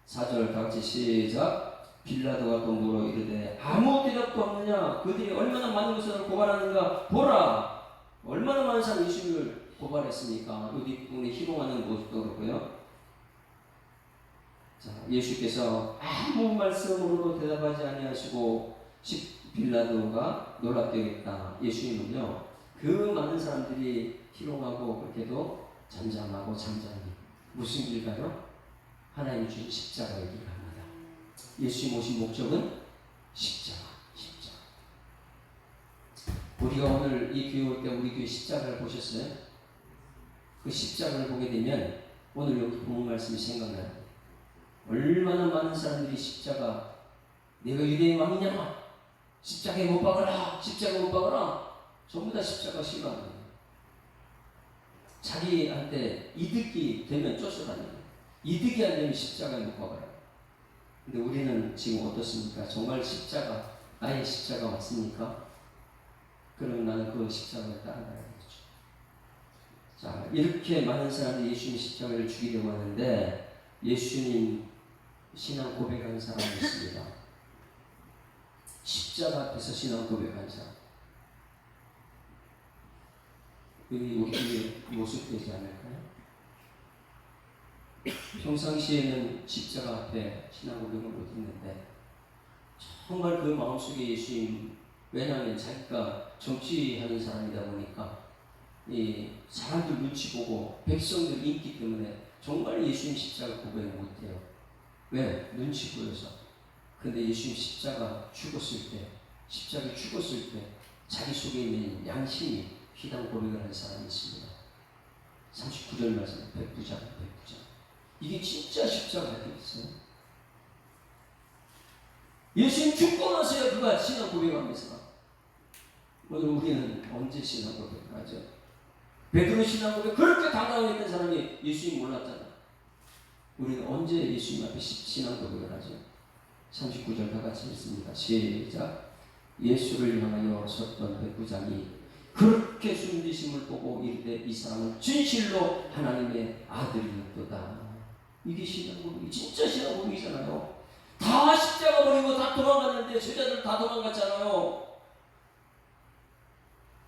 4절 다 같이 시작. 빌라도가 또 물어 이르되 아무 대답도 없느냐? 그들이 얼마나 많은 것을 고발하는가 보라. 얼마나 많은 사람이 예수님을 고발했습니까? 그 뒷부분에 희롱하는 모습도 그렇고요. 자, 예수께서 아무 말씀으로도 대답하지 아니하시고 빌라도가 놀랍게 여겼다. 예수님은요, 그 많은 사람들이 희롱하고 그렇게도 잠잠하고 잠잠히 무슨 길 가요? 하나님 주신 십자가의 길 갑니다. 예수님 오신 목적은 십자가. 우리가 오늘 이 교회 올 때 우리 교회 십자가를 보셨어요? 그 십자가를 보게 되면 오늘 여기 본문 말씀이 생각나요. 얼마나 많은 사람들이 십자가, 내가 유대인 왕이냐? 십자가에 못 박아라. 전부 다 십자가 싫어합니다. 자기한테 이득이 되면 쫓아다녀요. 이득이 안 되면 십자가에 못 박아라. 근데 우리는 지금 어떻습니까? 정말 십자가, 나의 십자가 왔습니까? 그러면 나는 그 십자가를 따라가야겠죠. 자, 이렇게 많은 사람들이 예수님 십자가를 죽이려고 하는데 예수님 신앙 고백하는 사람이 있습니다. 십자가 앞에서 신앙 고백하는 사람. 여기 우리 모습 되지 않을까요? 평상시에는 십자가 앞에 신앙 고백을 못했는데 정말 그 마음속에 예수님, 왜냐하면 자기가 정치하는 사람이다 보니까 이 사람들 눈치 보고 백성들 인기 때문에 정말 예수님 십자가 고백을 못해요. 왜? 눈치 보여서. 근데 예수님 십자가 죽었을 때, 십자가 죽었을 때 자기 속에 있는 양심이 휘당 고백을 한 사람이 있습니다. 39절 말씀, 백부장. 이게 진짜 십자가가 되겠어요. 예수님 죽고 나서야 그가 신앙 고백합니다. 오늘 우리는 언제 신앙 고백을 하죠? 베드로 신앙 고백 그렇게 당당했던 사람이 예수님 몰랐잖아. 우리는 언제 예수님 앞에 신앙 고백을 하죠? 39절 다 같이 읽습니다. 시작. 예수를 향하여 섰던 백부장이 그렇게 숨기심을 보고 이르되 이 사람은 진실로 하나님의 아들이었도다. 이게 신앙 고백이 진짜 신앙 고백이잖아요. 다 십자가 버리고 다 도망갔는데 제자들 다 도망갔잖아요.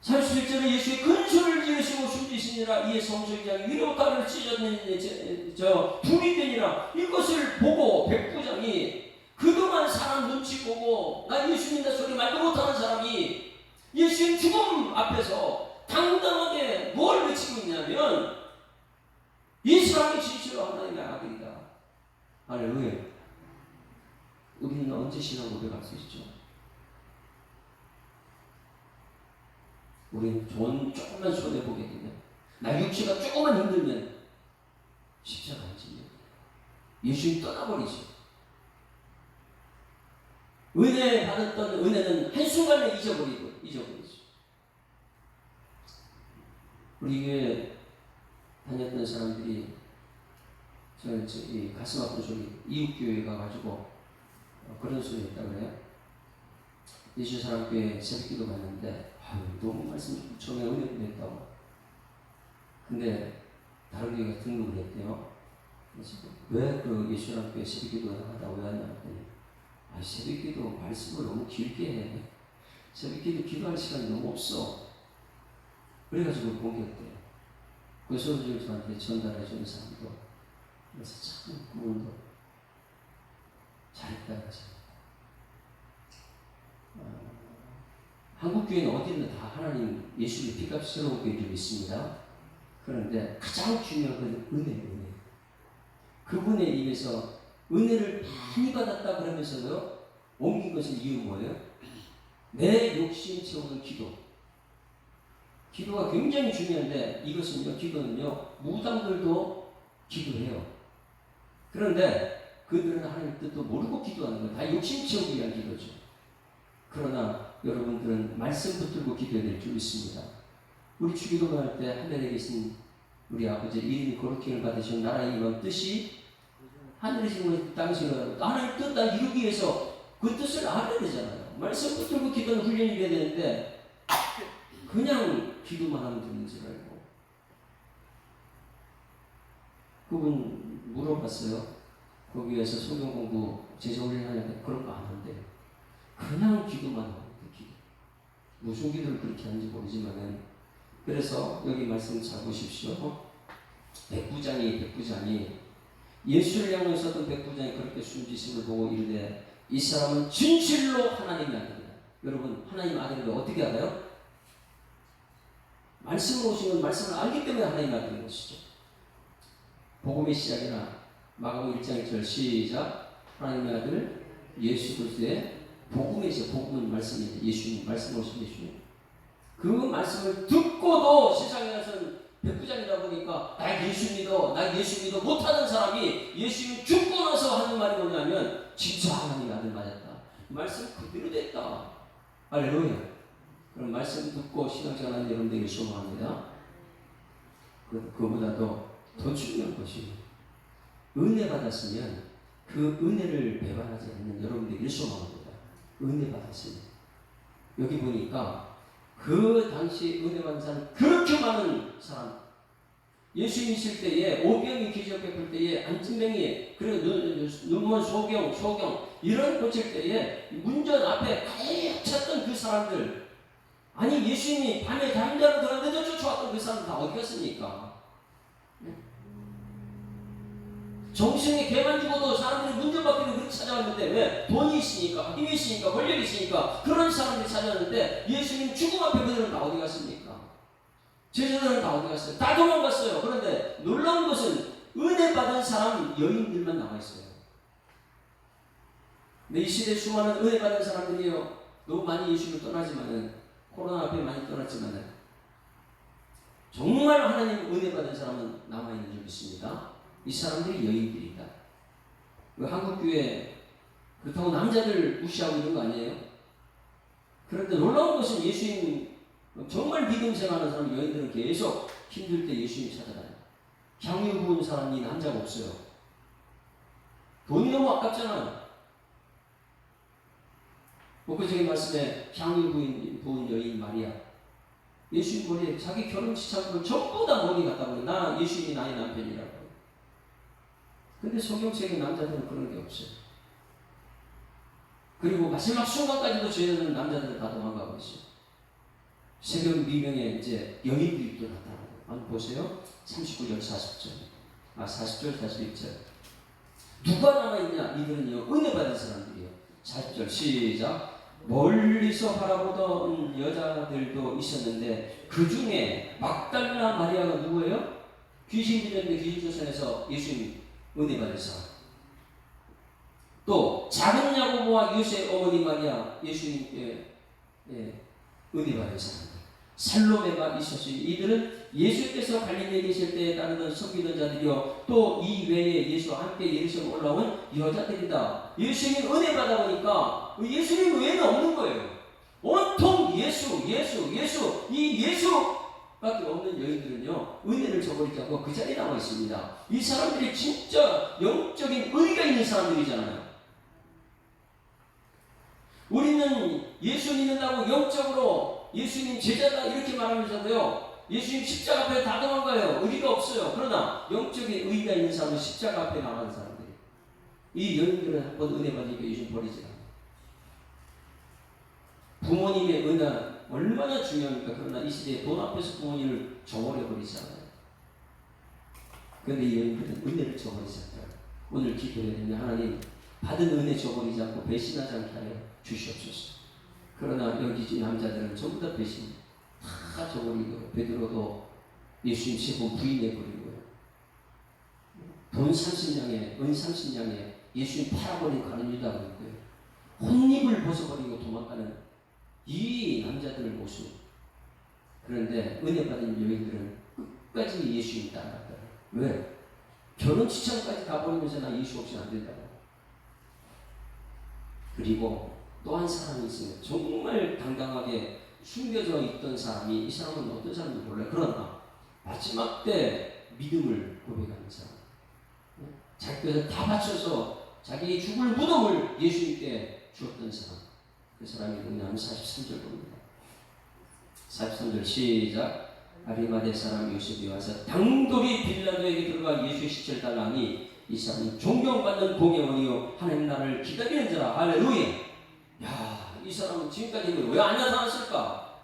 37절에 예수의 큰 소리를 지으시고 숨기시니라. 이에 성소장이 위로가를 찢었느니 저 불이 되니라. 이것을 보고 백부장이 그동안 사람 눈치 보고 나 예수 믿는다 소리 말도 못하는 사람이 예수의 죽음 앞에서 당당하게 뭘 외치고 있냐면 이 사람이 진실로 하나님의 아들이다. 할렐루야. 우리는 언제 신앙 고백할 수 있죠? 우리는 조금만 손해보게 되면, 나 육체가 조금만 힘들면 십자가 안 지면 예수님 떠나버리죠. 은혜 받았던 은혜는 한순간에 잊어버리죠. 우리 교회 다녔던 사람들이 이 가슴 아픈 소리, 이웃교회 가가지고 그런 소리 했다고 그래요. 예수사랑교회 새벽기도 갔는데 너무 말씀 처음에 은혜도 했다고. 근데 다른 교회가 등록을 했대요. 그래서 왜 그 예수사랑교회 새벽기도 하다 왜 하냐 했더니 새벽기도 말씀을 너무 길게 해. 새벽기도 기도할 시간이 너무 없어. 그래가지고 공개했대요. 그 소리를 저한테 전달해주는 사람도. 그래서 참 그분도 잘했다. 한국교회는 어디든 다 하나님 예수의 피값스러운 교회들이 있습니다. 그런데 가장 중요한 건 은혜. 그분의 입에서 은혜를 많이 받았다 그러면서도 옮긴 것은 이유 뭐예요? 내 욕심 채우는 기도. 기도가 굉장히 중요한데 이것은요, 기도는요, 무당들도 기도해요. 그런데 그들은 하나님 뜻도 모르고 기도하는 거예요. 다 욕심 채우기 위한 기도죠. 그러나 여러분들은 말씀 붙들고 기도해야 될 줄 믿습니다. 우리 주기도문 할 때 하늘에 계신 우리 아버지 이름이 거룩힘을 받으신 나라의 임한 뜻이 하늘에 지금 땅에서 하나님 뜻 다 이루기 위해서 그 뜻을 알아야 되잖아요. 말씀 붙들고 기도는 훈련이 돼야 되는데 그냥 기도만 하면 되는 줄 알고. 그분 물어봤어요. 거기에서 성경 공부 제자훈련 하는데 그런 거 안 한대요. 그냥 기도만 하고 기도. 무슨 기도를 그렇게 하는지 모르지만은 그래서 여기 말씀 잘 보십시오. 백부장이 예수를 향해 섰던 백부장이 그렇게 숨지심을 보고 이르되 이 사람은 진실로 하나님의 아들이다. 여러분 하나님의 아들인데 어떻게 알아요? 말씀으로 오신 건 말씀을 알기 때문에 하나님의 아들인 것이죠. 복음의 시작이나 마가복음 1장 1절 시작. 하나님의 아들 예수 그리스도의 복음의 시작. 복음은 말씀이죠. 예수님 말씀으로 오신 예수님. 그 말씀을 듣고도 세상에 가서는 백부장이다 보니까 나 예수 믿어 못하는 사람이 예수님이 죽고 나서 하는 말이 뭐냐면 진짜 하나님의 아들 맞았다. 말씀 그대로 됐다. 할렐루야. 그럼 말씀 듣고 신앙생활하는 여러분들에게 소망합니다. 그보다도 더 중요한 것이 은혜 받았으면 그 은혜를 배반하지 않는 여러분들에게 소망합니다. 은혜 받았으면 여기 보니까 그 당시 은혜 받은 사람 그렇게 많은 사람 예수님 있을 때에 오병이 기적 베풀 때에 안진뱅이 그리고 눈먼 소경 이런 고칠 때에 문전 앞에 가득 찼던 그 사람들 아니 예수님이 밤에 잠자러 들었는데도 쫓아왔던 그 사람들 다 어디 갔습니까? 정신이 개만 죽어도 사람들이 문전 밖에는 그렇게 찾아왔는데 왜? 돈이 있으니까 힘이 있으니까 권력이 있으니까 그런 사람들이 찾아왔는데 예수님 죽음 앞에 그들은 다 어디 갔습니까? 제자들은 다 어디 갔어요? 다 도망갔어요. 그런데 놀라운 것은 은혜 받은 사람 여인들만 남아있어요. 근데 이 시대에 수많은 은혜 받은 사람들이요, 너무 많이 예수를 떠나지만은, 코로나 앞에 많이 떠났지만은, 정말 하나님 은혜 받은 사람은 남아있는 줄 믿습니다. 이 사람들이 여인들이다. 왜 한국교회 그렇다고 남자들 무시하고 있는 거 아니에요? 그런데 놀라운 것은 예수님 정말 믿음 생활하는 사람 여인들은 계속 힘들 때 예수님 찾아다녀요. 향유 부은 사람이 남자가 없어요. 돈이 너무 아깝잖아요. 목회적인 말씀에 향유 부은 여인 마리아, 예수님 머리에 자기 결혼 지참금을 전부 다 머리 갖다 버려. 나 예수님이 나의 남편이라고. 근데 성경책에 남자들은 그런 게 없어요. 그리고 마지막 순간까지도 저희는 남자들은 다 도망가고 있어요. 새벽 미명에 이제 여인들이 또 나타나고. 한번 보세요. 39절 40절. 40절 41절. 누가 남아있냐? 이들은요, 은혜 받은 사람들이요. 40절 시작. 멀리서 바라보던 여자들도 있었는데 그 중에 막달라 마리아가 누구예요? 귀신 들렸는데 귀신 쫓아내서 예수님 은혜 받은 사람. 또 작은 야고보와 요셉 어머니 마리아 예수님께 은혜 받은 사람. 살로메가 있었어요. 이들은 예수께서 갈릴리에 계실 때에 따르던 섬기던 자들이요, 또 이 외에 예수와 함께 예루살렘 올라온 여자들이다. 예수님 은혜 받아보니까 예수님 외에는 없는 거예요. 온통 예수 이 예수밖에 없는 여인들은요, 은혜를 저버리지 않고 그 자리에 남아 있습니다. 이 사람들이 진짜 영적인 의가 있는 사람들이잖아요. 우리는 예수 믿는다고 영적으로 예수님 제자다 이렇게 말하면서도요, 예수님 십자가 앞에 다 도망가요. 의리가 없어요. 그러나 영적인 의가 있는 사람은 십자가 앞에 나가는 사람들이. 이 여인들은 한번 은혜 받으니까 예수님 버리지 않아요. 부모님의 은혜 얼마나 중요합니까? 그러나 이 시대에 돈 앞에서 부모님을 저버려 버리지 않아요. 그런데 이 여인들은 은혜를 저버리지 않아요. 오늘 기도해야 되면 하나님 받은 은혜 저버리지 않고 배신하지 않게 하여 주시옵소서. 그러나 여기 남자들은 전부 다 배신 다 저버리고, 베드로도 예수님 세 번 부인해버리고요. 돈 30냥에 은 30냥에 예수님 팔아버린 가는 유다가 있고요. 혼입을 벗어버리고 도망가는 이 남자들의 모습. 그런데 은혜 받은 여인들은 끝까지 예수님 따라갔다. 왜? 결혼 지참까지 가버리면서 나 예수 없이는 안 된다고. 그리고 또 한 사람이 있어요. 정말 당당하게 숨겨져 있던 사람이, 이 사람은 어떤 사람인지 몰라요. 그러나 마지막 때 믿음을 고백하는 사람, 자기가 다 바쳐서 자기 죽을 무덤을 예수님께 주었던 사람, 그 사람이 누구냐면 43절 봅니다. 43절 시작. 아리마대 사람 요셉이 와서 당돌이 빌라도에게 들어가 예수의 시체를 달라하니 이 사람은 존경받는 공예원이요 하나님 나라를 기다리는 자라. 할렐루야. 야, 이 사람은 지금까지 왜 안 나타났을까?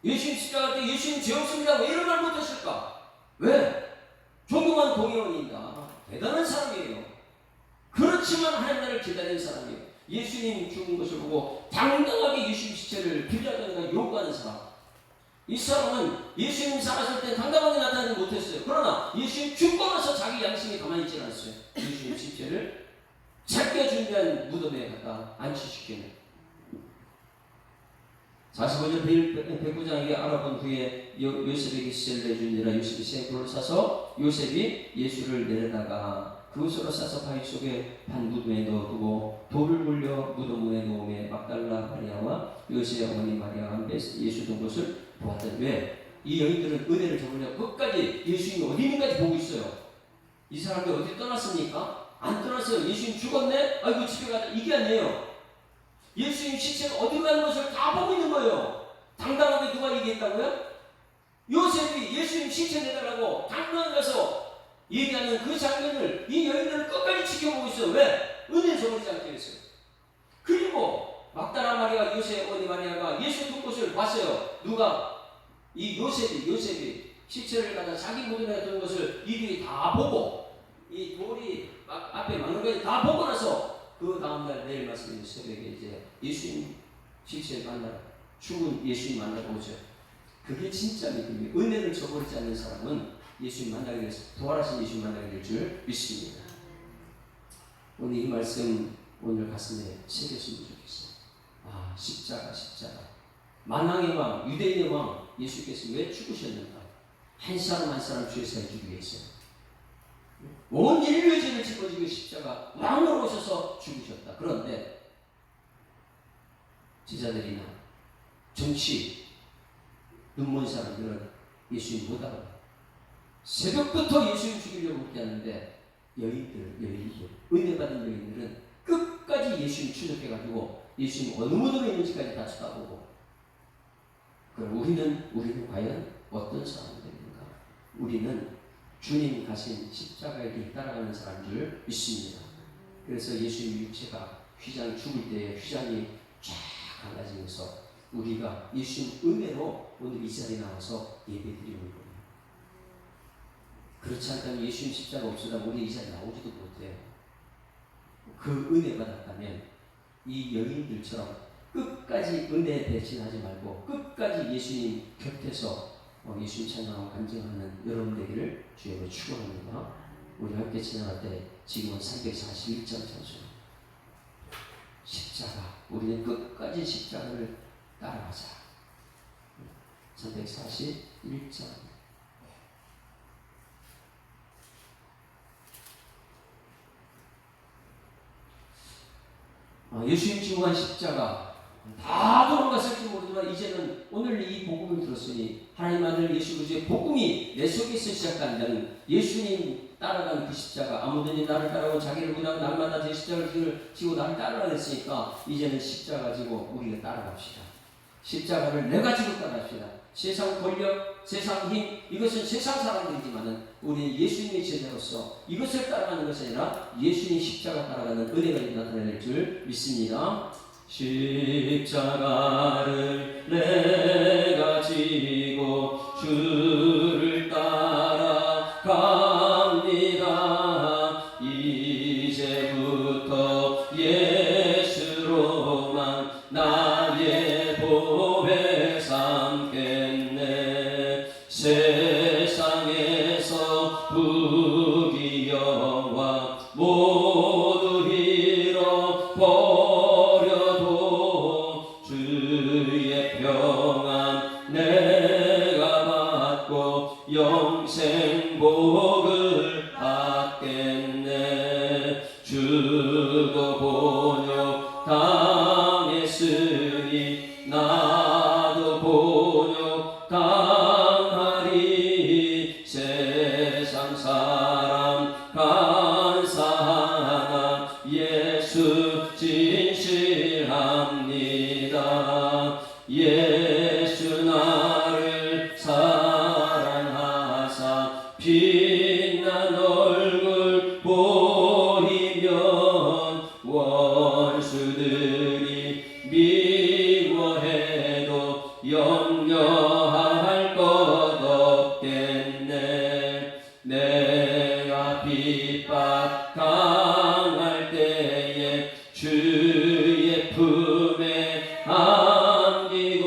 예수님 십자가 때 예수님 죄 없습니다. 왜 이런 말 못했을까? 왜? 존경한 공예원이다. 대단한 사람이에요. 그렇지만 하나님 나라를 기다리는 사람이에요. 예수님 죽은 것을 보고 당당하게 예수님 시체를 빌라도에게 요구하는 사람. 이 사람은 예수님 살았을 때 당당하게 나타나지 못했어요. 그러나 예수님 죽고 나서 자기 양심이 가만히 있지 않았어요. 예수님 시체를 자기가 준비한 무덤에 갖다 안치시키는. 45절 백부장에게 알아본 후에 요셉에게 시체를 내주니라. 요셉이 생굴을 사서 요셉이 예수를 내려다가 그것으로 싸서 바위 속에 반 무덤에 넣어두고 돌을 굴려 무덤 문에 놓음에 막달라 마리아와 요셉의 어머니 마리아와 함께 예수 둔 것을 보았더니. 왜? 이 여인들은 은혜를 저버리고 끝까지 예수님이 어디 있는가지 보고 있어요. 이 사람들이 어디 떠났습니까? 안 떠났어요. 예수님 죽었네? 아이고 집에 가자. 이게 아니에요. 예수님 시체가 어디 가는 것을 다 보고 있는 거예요. 당당하게 누가 얘기했다고요? 요셉이 예수님 시체 내달라고 당당하게 가서 얘기하는 그 장면을 이 여인들은 끝까지 지켜보고 있어요. 왜? 은혜 저버리지 않기 위해서요. 그리고 막달라 마리아와 요셉 어머니 마리아가 예수 둔 곳을 봤어요. 누가? 이 요셉이 시체를 갖다 자기 무덤에 둔 것을 이들이 다 보고, 이 돌이 앞에 막는 것을 다 보고 나서 그 다음날 내일 말씀드린 새벽에 이제 예수님 시체를 만나러, 죽은 예수님 만나러 오죠. 그게 진짜 믿음이에요. 은혜를 저버리지 않는 사람은 예수님 만나게 돼서 부활하신 예수님 만나게 될 줄 믿습니다. 오늘 이 말씀 오늘 가슴에 새겼으면 좋겠어요. 아, 십자가. 만왕의 왕, 유대인의 왕 예수께서 왜 죽으셨는가? 한 사람 한 사람 주의 사에 주기 위해서요. 온 인류의 죄를 짊어지고 십자가 왕으로 오셔서 죽으셨다. 그런데 제자들이나 정치 눈먼 사람들은 예수님 못 알아봐요. 새벽부터 예수님 죽이려고 그렇게 하는데 여인들, 은혜 받은 여인들은 끝까지 예수님 추적해가지고 예수님 어느 무덤에 있는지까지 다 쳐다보고, 그럼 우리는 과연 어떤 사람들인가? 우리는 주님 가신 십자가의 길 따라가는 사람인 줄 믿습니다. 그래서 예수님 육체가 휘장 죽을 때 휘장이 쫙 갈라지면서 우리가 예수님 은혜로 오늘 이 자리에 나와서 예배드리는 거예요. 그렇지 않다면 예수님 십자가 없으면 우리 이 자리에 나오지도 못해요. 그 은혜 받았다면 이 여인들처럼 끝까지 은혜에 배신하지 말고 끝까지 예수님 곁에서 예수님 찬양하고 간증하는 여러분 되기를 주님으로 축원합니다. 우리 함께 찬양할 때 지금은 341장 찬송. 십자가, 우리는 끝까지 십자가를 따라가자. 341장. 예수님 지고한 십자가 다 돌아갔을지 모르지만 이제는 오늘 이 복음을 들었으니 하나님 아들 예수 그리스도의 복음이 내 속에서 시작한다는 예수님 따라가는 그 십자가, 아무든지 나를 따라오고 자기를 부인하고 날마다 제 십자가를 지고 나를 따라가겠으니까 이제는 십자가 지고 우리가 따라갑시다. 십자가를 내가 지고 따라갑시다. 세상 권력, 세상 힘, 이것은 세상 사람들이지만은 우리 예수님의 제자로서 이것을 따라가는 것이 아니라 예수님 십자가 따라가는 은혜가 나타낼 줄 믿습니다. 십자가를 내가 지고 주를 따라갑니다. 이제부터 예수로만 나의 보배 삼겠네. 세상에서 부귀영화 모두 잃어버려도 주의 평안 내가 받고 영생 복을 받겠네. 주도 본욕 당했으니 나도 본욕 당하리. 세상 사람 간사하나 예수 진실합니다. 예수 나를 사랑하사 빛난 얼굴 보이면 원수들이 미워해도 염려할 것 없겠네. 내가 핍박 당할 때에 주의 품에 안기고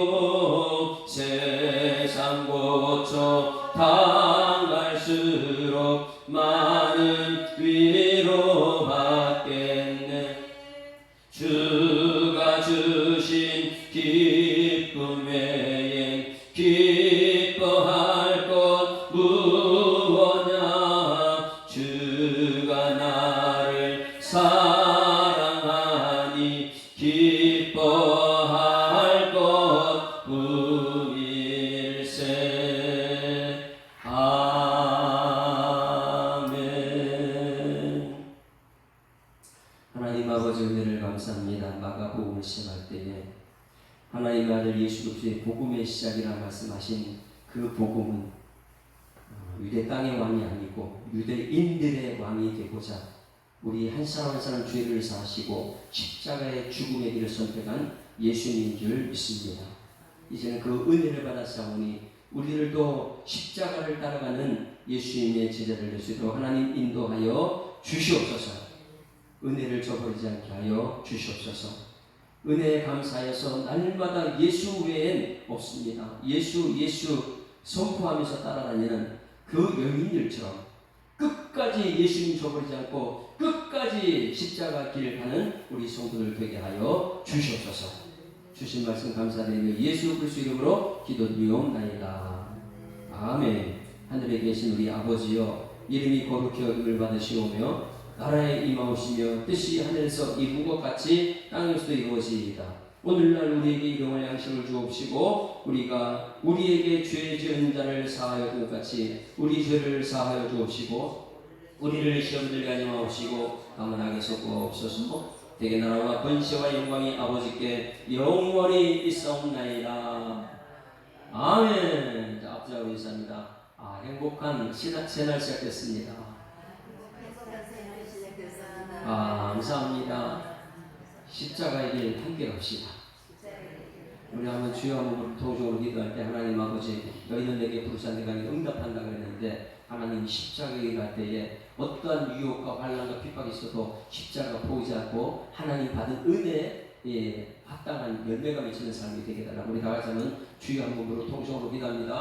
세상 고쳐 당할수록 많은 위로 받겠네. 주가 주신 기쁨 외엔 기뻐할 것 무엇냐. 주가 나를 사랑하니 기뻐할 것 뿐일세. 아멘. 하나님 아버지 은혜를 감사합니다. 마가복음을 시작할 때에 하나님의 아들 예수 그리스도의 복음의 시작이라 말씀하신 그 복음은 유대 땅의 왕이 아니고 유대인들의 왕이 되고자 우리 한 사람 한 사람 죄를 사하시고 십자가의 죽음의 길을 선택한 예수님인 줄 믿습니다. 이제는 그 은혜를 받았사오니 우리들도 십자가를 따라가는 예수님의 제자를 될 수 있도록 하나님 인도하여 주시옵소서. 은혜를 저버리지 않게 하여 주시옵소서. 은혜에 감사해서 날마다 예수 외엔 없습니다. 예수 선포하면서 따라다니는 그 여인들처럼 끝까지 예수님 저버리지 않고 끝까지 십자가 길을 가는 우리 성도들 되게 하여 주시옵소서. 주신 말씀 감사드리며 예수 그리스도 이름으로 기도드리옵나이다. 아멘. 하늘에 계신 우리 아버지여, 이름이 거룩히 여김을 받으시오며 나라에 임하오시며 뜻이 하늘에서 이룬 것 같이 땅에서도 이루어지이다. 오늘날 우리에게 일용할 양식을 주옵시고 우리가 우리에게 죄 지은 자를 사하여 준 것 같이 우리 죄를 사하여 주옵시고 우리를 시험 들게 하지 마옵시고 다만 악에 섞어옵소서. 대개 나라와 권세와 영광이 아버지께 영원히 있사옵나이다. 아멘. 자, 앞자로 인사합니다. 행복한 새날 시작됐습니다. 감사합니다. 십자가의 길 함께 갑시다. 우리 한번 주여 한번 통성으로 기도할 때 하나님 아버지 너희는 내게 부르사 내가 응답한다 그랬는데 하나님 십자가의 길 갈 때에 어떠한 유혹과 환난과 핍박이 있어도 십자가가 보이지 않고 하나님 받은 은혜에 합당한 열매가 맺히는 삶이 되게 달라고 우리 다 같이 한번 주여 한 몸으로 통성으로 기도합니다.